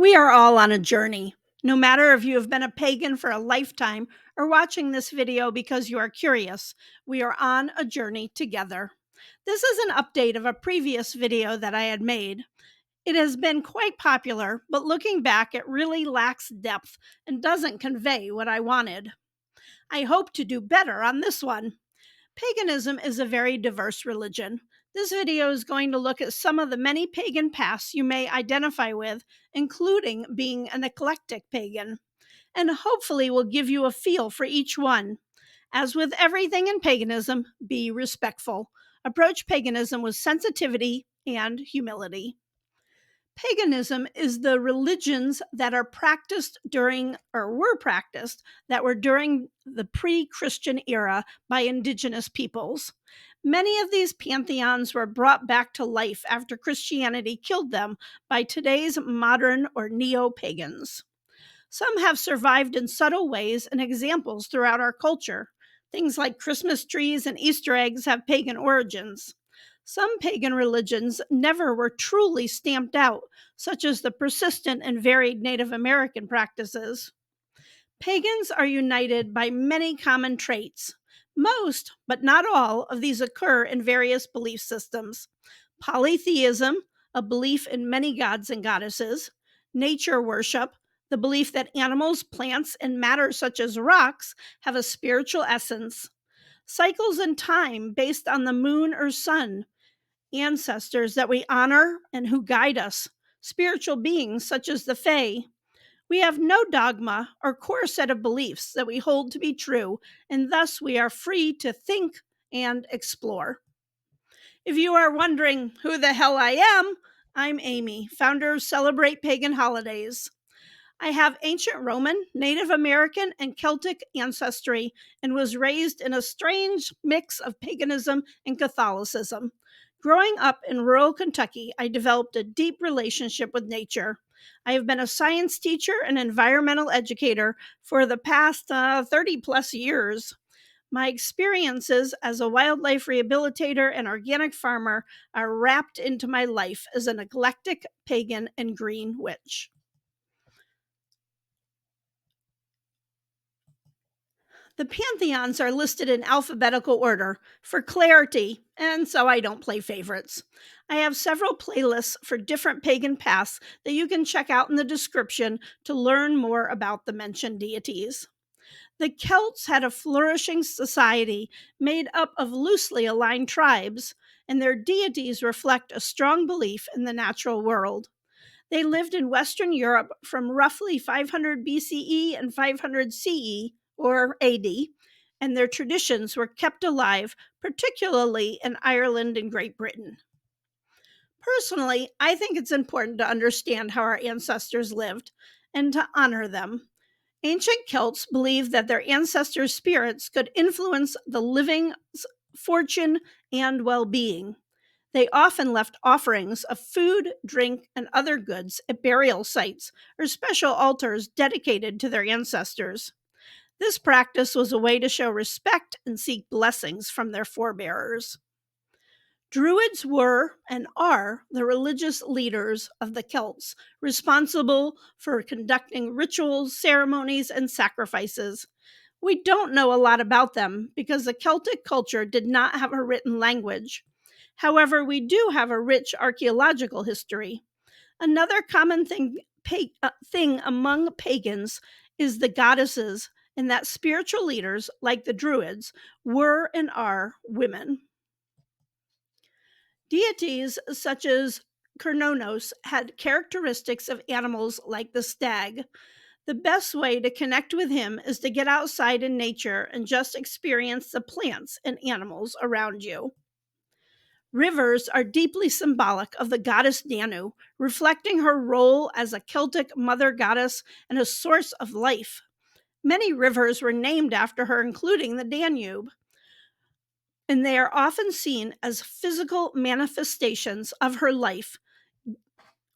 We are all on a journey. No matter if you have been a pagan for a lifetime or watching this video because you are curious, we are on a journey together. This is an update of a previous video that I had made. It has been quite popular, but looking back, it really lacks depth and doesn't convey what I wanted. I hope to do better on this one. Paganism is a very diverse religion. This video is going to look at some of the many pagan pasts you may identify with, including being an eclectic pagan, and hopefully will give you a feel for each one. As with everything in paganism, be respectful. Approach paganism with sensitivity and humility. Paganism is the religions that are practiced during or were practiced that were during the pre-Christian era by indigenous peoples. Many of these pantheons were brought back to life after Christianity killed them by today's modern or neo-pagans. Some have survived in subtle ways and examples throughout our culture. Things like Christmas trees and Easter eggs have pagan origins. Some pagan religions never were truly stamped out, such as the persistent and varied Native American practices. Pagans are united by many common traits. Most, but not all, of these occur in various belief systems. Polytheism, a belief in many gods and goddesses. Nature worship, the belief that animals, plants, and matter such as rocks have a spiritual essence. Cycles in time based on the moon or sun. Ancestors that we honor and who guide us. Spiritual beings such as the Fae. We have no dogma or core set of beliefs that we hold to be true, and thus we are free to think and explore. If you are wondering who the hell I am, I'm Amy, founder of Celebrate Pagan Holidays. I have ancient Roman, Native American, and Celtic ancestry and was raised in a strange mix of paganism and Catholicism. Growing up in rural Kentucky, I developed a deep relationship with nature. I have been a science teacher and environmental educator for the past 30 plus years. My experiences as a wildlife rehabilitator and organic farmer are wrapped into my life as an eclectic pagan and green witch. The pantheons are listed in alphabetical order for clarity, and so I don't play favorites. I have several playlists for different pagan paths that you can check out in the description to learn more about the mentioned deities. The Celts had a flourishing society made up of loosely aligned tribes, and their deities reflect a strong belief in the natural world. They lived in Western Europe from roughly 500 BCE and 500 CE, or AD, and their traditions were kept alive, particularly in Ireland and Great Britain. Personally, I think it's important to understand how our ancestors lived and to honor them. Ancient Celts believed that their ancestors' spirits could influence the living's fortune and well being. They often left offerings of food, drink, and other goods at burial sites or special altars dedicated to their ancestors. This practice was a way to show respect and seek blessings from their forebears. Druids were and are the religious leaders of the Celts, responsible for conducting rituals, ceremonies, and sacrifices. We don't know a lot about them because the Celtic culture did not have a written language. However, we do have a rich archaeological history. Another common thing among pagans is the goddesses, and that spiritual leaders, like the Druids, were and are women. Deities such as Cernunnos had characteristics of animals like the stag. The best way to connect with him is to get outside in nature and just experience the plants and animals around you. Rivers are deeply symbolic of the goddess Danu, reflecting her role as a Celtic mother goddess and a source of life. Many rivers were named after her, including the Danube, and they are often seen as physical manifestations of her life.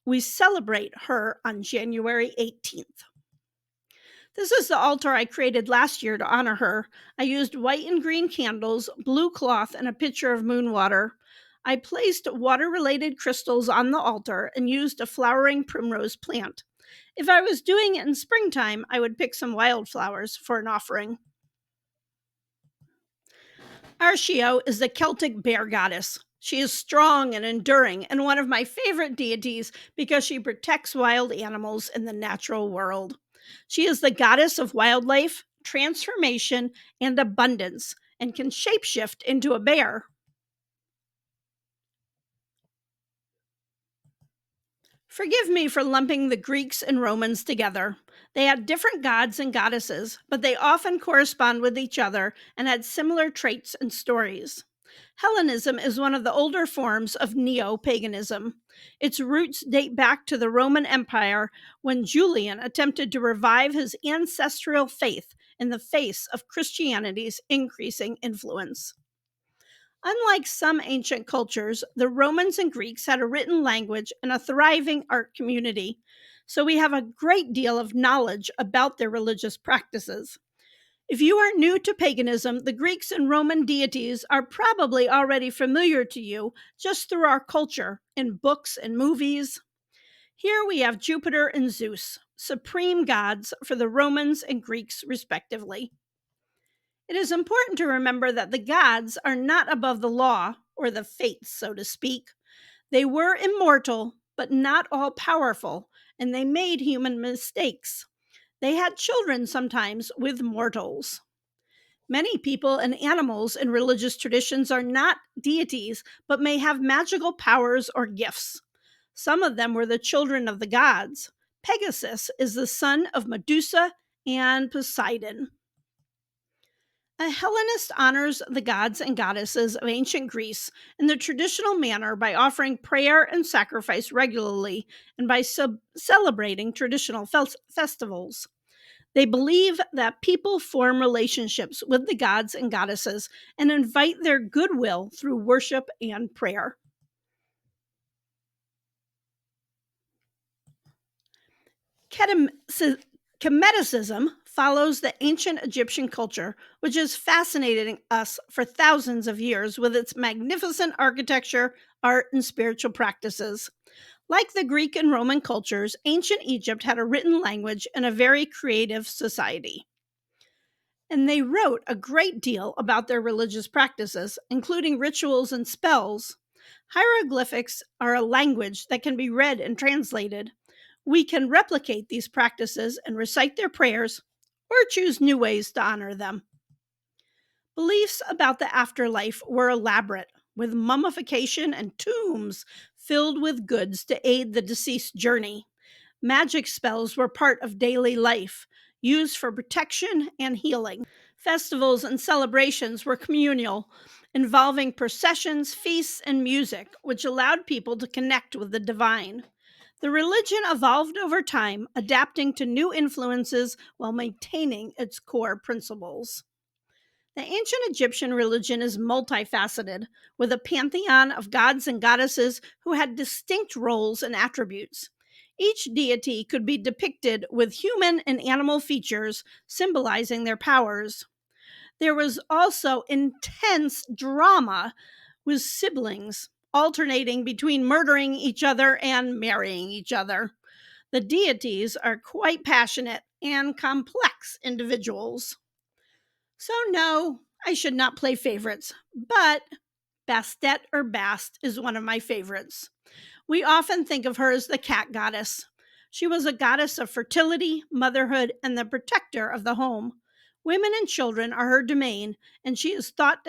We celebrate her on January 18th. This is the altar I created last year to honor her. I used white and green candles, blue cloth, and a pitcher of moon water. I placed water-related crystals on the altar and used a flowering primrose plant. If I was doing it in springtime, I would pick some wildflowers for an offering. Archeo is the Celtic bear goddess. She is strong and enduring and one of my favorite deities because she protects wild animals in the natural world. She is the goddess of wildlife, transformation, and abundance, and can shapeshift into a bear. Forgive me for lumping the Greeks and Romans together. They had different gods and goddesses, but they often correspond with each other and had similar traits and stories. Hellenism is one of the older forms of neo paganism. Its roots date back to the Roman Empire when Julian attempted to revive his ancestral faith in the face of Christianity's increasing influence. Unlike some ancient cultures, the Romans and Greeks had a written language and a thriving art community, so we have a great deal of knowledge about their religious practices. If you are new to paganism, the Greeks and Roman deities are probably already familiar to you just through our culture, in books and movies. Here we have Jupiter and Zeus, supreme gods for the Romans and Greeks, respectively. It is important to remember that the gods are not above the law, or the fates, so to speak. They were immortal, but not all powerful, and they made human mistakes. They had children sometimes with mortals. Many people and animals in religious traditions are not deities, but may have magical powers or gifts. Some of them were the children of the gods. Pegasus is the son of Medusa and Poseidon. A Hellenist honors the gods and goddesses of ancient Greece in the traditional manner by offering prayer and sacrifice regularly and by celebrating traditional festivals. They believe that people form relationships with the gods and goddesses and invite their goodwill through worship and prayer. Chemeticism follows the ancient Egyptian culture, which has fascinated us for thousands of years with its magnificent architecture, art, and spiritual practices. Like the Greek and Roman cultures, ancient Egypt had a written language and a very creative society. And they wrote a great deal about their religious practices, including rituals and spells. Hieroglyphics are a language that can be read and translated. We can replicate these practices and recite their prayers, or choose new ways to honor them. Beliefs about the afterlife were elaborate, with mummification and tombs filled with goods to aid the deceased journey. Magic spells were part of daily life, used for protection and healing. Festivals and celebrations were communal, involving processions, feasts, and music, which allowed people to connect with the divine. The religion evolved over time, adapting to new influences while maintaining its core principles. The ancient Egyptian religion is multifaceted, with a pantheon of gods and goddesses who had distinct roles and attributes. Each deity could be depicted with human and animal features, symbolizing their powers. There was also intense drama with siblings, alternating between murdering each other and marrying each other. The deities are quite passionate and complex individuals. So, no, I should not play favorites, but Bastet or Bast is one of my favorites. We often think of her as the cat goddess. She was a goddess of fertility, motherhood, and the protector of the home. Women and children are her domain, and she is thought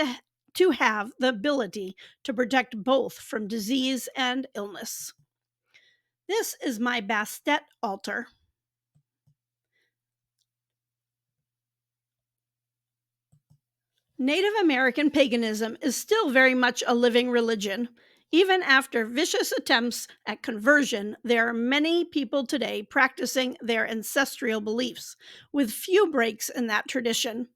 to have the ability to protect both from disease and illness. This is my Bastet altar. Native American paganism is still very much a living religion. Even after vicious attempts at conversion, there are many people today practicing their ancestral beliefs, with few breaks in that tradition.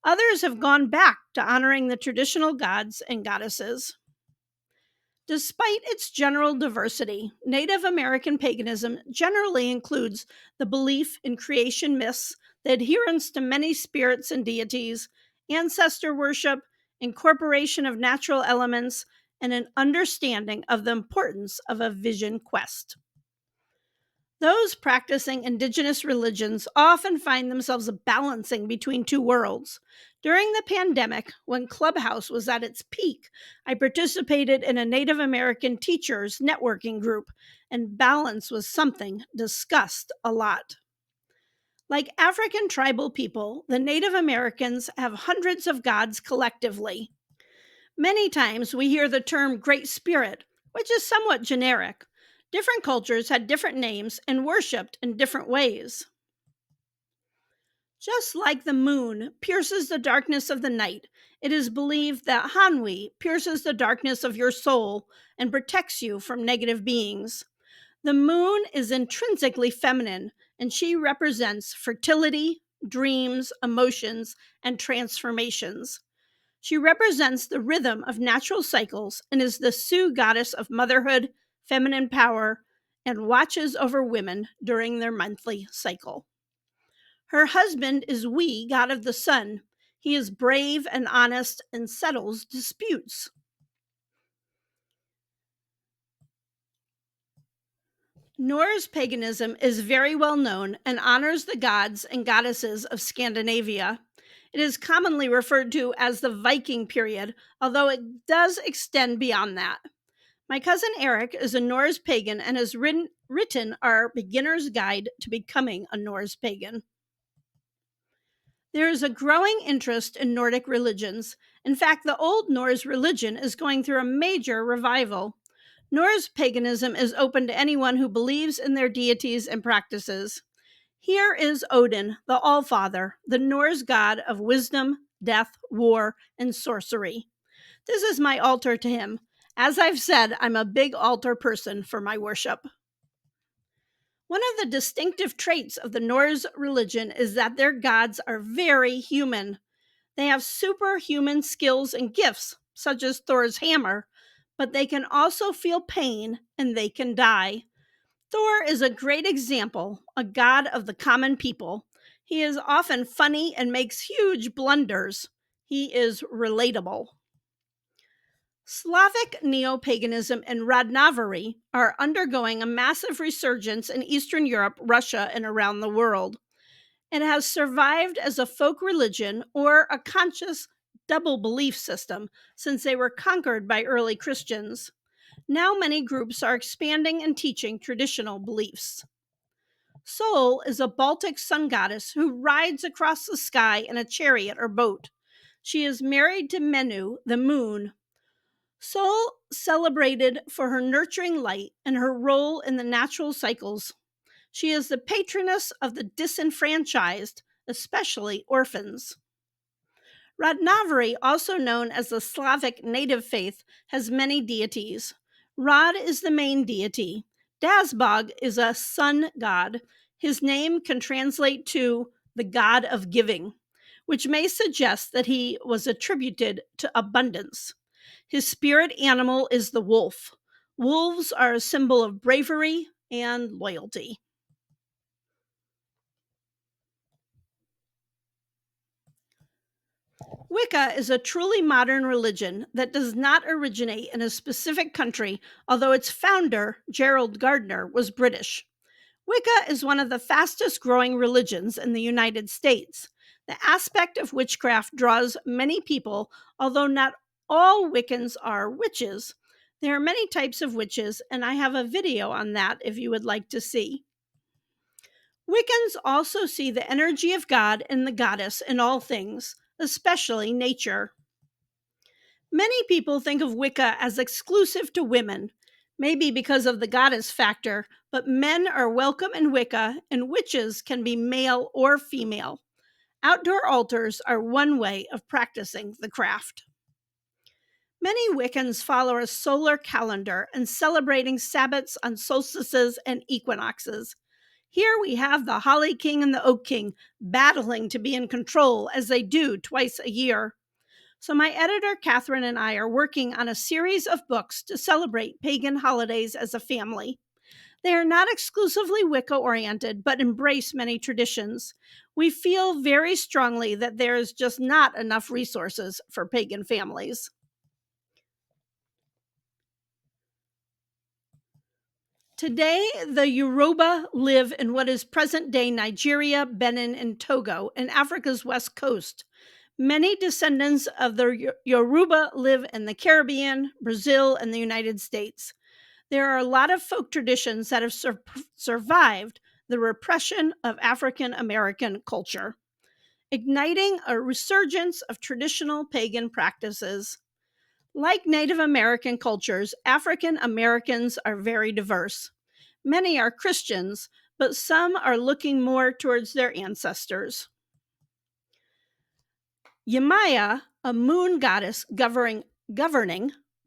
Others have gone back to honoring the traditional gods and goddesses. Despite its general diversity, Native American paganism generally includes the belief in creation myths, the adherence to many spirits and deities, ancestor worship, incorporation of natural elements, and an understanding of the importance of a vision quest. Those practicing indigenous religions often find themselves balancing between two worlds. During the pandemic, when Clubhouse was at its peak, I participated in a Native American teachers networking group, and balance was something discussed a lot. Like African tribal people, the Native Americans have hundreds of gods collectively. Many times we hear the term Great Spirit, which is somewhat generic. Different cultures had different names and worshipped in different ways. Just like the moon pierces the darkness of the night, it is believed that Hanwi pierces the darkness of your soul and protects you from negative beings. The moon is intrinsically feminine, and she represents fertility, dreams, emotions, and transformations. She represents the rhythm of natural cycles and is the Sioux goddess of motherhood, feminine power, and watches over women during their monthly cycle. Her husband is Wee, god of the sun. He is brave and honest and settles disputes. Norse paganism is very well known and honors the gods and goddesses of Scandinavia. It is commonly referred to as the Viking period, although it does extend beyond that. My cousin Eric is a Norse pagan and has written our beginner's guide to becoming a Norse pagan. There is a growing interest in Nordic religions. In fact, the Old Norse religion is going through a major revival. Norse paganism is open to anyone who believes in their deities and practices. Here is Odin, the Allfather, the Norse god of wisdom, death, war, and sorcery. This is my altar to him. As I've said, I'm a big altar person for my worship. One of the distinctive traits of the Norse religion is that their gods are very human. They have superhuman skills and gifts, such as Thor's hammer, but they can also feel pain and they can die. Thor is a great example, a god of the common people. He is often funny and makes huge blunders. He is relatable. Slavic neo-paganism and Radnavary are undergoing a massive resurgence in Eastern Europe, Russia, and around the world. It has survived as a folk religion or a conscious double belief system since they were conquered by early Christians. Now many groups are expanding and teaching traditional beliefs. Sol is a Baltic sun goddess who rides across the sky in a chariot or boat. She is married to Menu, the moon. Sol celebrated for her nurturing light and her role in the natural cycles. She is the patroness of the disenfranchised, especially orphans. Radnavary, also known as the Slavic native faith, has many deities. Rad is the main deity. Dazbog is a sun god. His name can translate to the god of giving, which may suggest that he was attributed to abundance. His spirit animal is the wolf. Wolves are a symbol of bravery and loyalty. Wicca is a truly modern religion that does not originate in a specific country, although its founder, Gerald Gardner, was British. Wicca is one of the fastest growing religions in the United States. The aspect of witchcraft draws many people, although not all Wiccans are witches. There are many types of witches, and I have a video on that if you would like to see. Wiccans also see the energy of God and the goddess in all things, especially nature. Many people think of Wicca as exclusive to women, maybe because of the goddess factor, but men are welcome in Wicca, and witches can be male or female. Outdoor altars are one way of practicing the craft. Many Wiccans follow a solar calendar and celebrating Sabbats on solstices and equinoxes. Here we have the Holly King and the Oak King battling to be in control as they do twice a year. So my editor, Catherine, and I are working on a series of books to celebrate pagan holidays as a family. They are not exclusively Wicca-oriented, but embrace many traditions. We feel very strongly that there is just not enough resources for pagan families. Today, the Yoruba live in what is present-day Nigeria, Benin, and Togo in Africa's west coast. Many descendants of the Yoruba live in the Caribbean, Brazil, and the United States. There are a lot of folk traditions that have survived the repression of African American culture, igniting a resurgence of traditional pagan practices. Like Native American cultures, African Americans are very diverse. Many are Christians, but some are looking more towards their ancestors. Yemaya, a moon goddess governing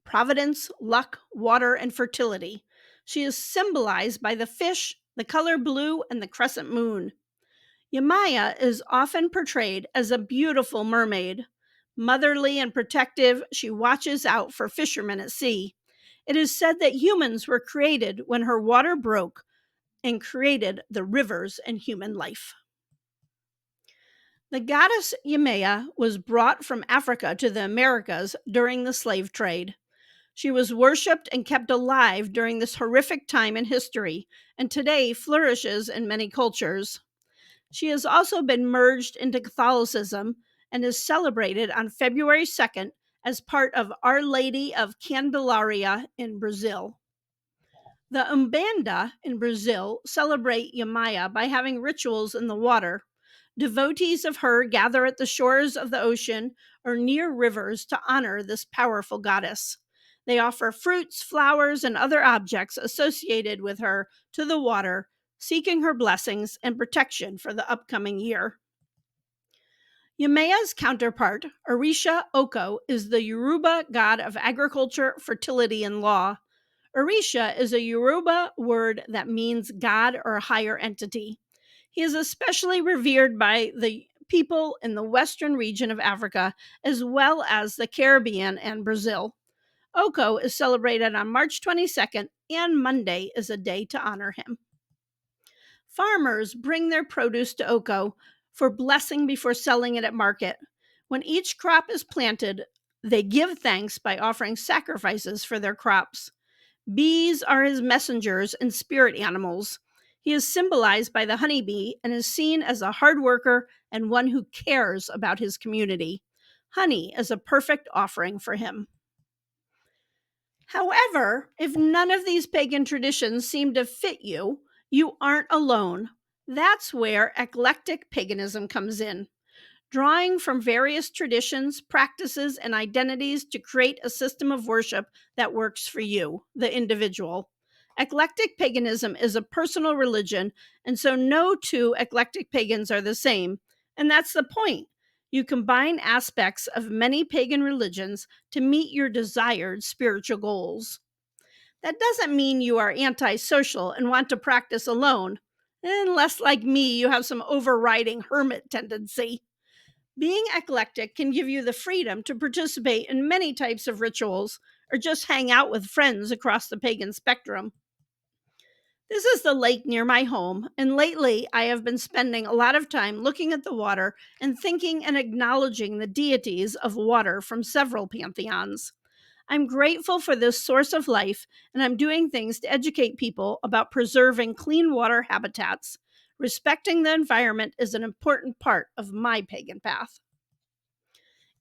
providence, luck, water, and fertility. She is symbolized by the fish, the color blue, and the crescent moon. Yemaya is often portrayed as a beautiful mermaid. Motherly and protective, she watches out for fishermen at sea. It is said that humans were created when her water broke and created the rivers and human life. The goddess Yemaya was brought from Africa to the Americas during the slave trade. She was worshipped and kept alive during this horrific time in history, and today flourishes in many cultures. She has also been merged into Catholicism and is celebrated on February 2nd as part of Our Lady of Candelaria in Brazil. The Umbanda in Brazil celebrate Yemaya by having rituals in the water. Devotees of her gather at the shores of the ocean or near rivers to honor this powerful goddess. They offer fruits, flowers, and other objects associated with her to the water, seeking her blessings and protection for the upcoming year. Yemaya's counterpart, Orisha Oko, is the Yoruba god of agriculture, fertility, and law. Orisha is a Yoruba word that means God or higher entity. He is especially revered by the people in the western region of Africa, as well as the Caribbean and Brazil. Oko is celebrated on March 22nd, and Monday is a day to honor him. Farmers bring their produce to Oko for blessing before selling it at market. When each crop is planted, they give thanks by offering sacrifices for their crops. Bees are his messengers and spirit animals. He is symbolized by the honeybee and is seen as a hard worker and one who cares about his community. Honey is a perfect offering for him. However, if none of these pagan traditions seem to fit you, you aren't alone. That's where eclectic paganism comes in, drawing from various traditions, practices, and identities to create a system of worship that works for you, the individual. Eclectic paganism is a personal religion, and so no two eclectic pagans are the same. And that's the point. You combine aspects of many pagan religions to meet your desired spiritual goals. That doesn't mean you are antisocial and want to practice alone, unless, like me, you have some overriding hermit tendency. Being eclectic can give you the freedom to participate in many types of rituals or just hang out with friends across the pagan spectrum. This is the lake near my home, and lately I have been spending a lot of time looking at the water and thinking and acknowledging the deities of water from several pantheons. I'm grateful for this source of life, and I'm doing things to educate people about preserving clean water habitats. Respecting the environment is an important part of my pagan path.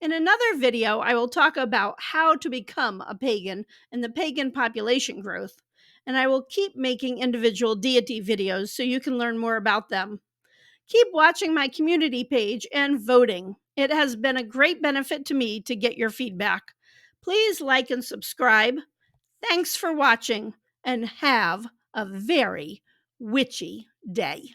In another video, I will talk about how to become a pagan and the pagan population growth, and I will keep making individual deity videos so you can learn more about them. Keep watching my community page and voting. It has been a great benefit to me to get your feedback. Please like and subscribe. Thanks for watching, and have a very witchy day.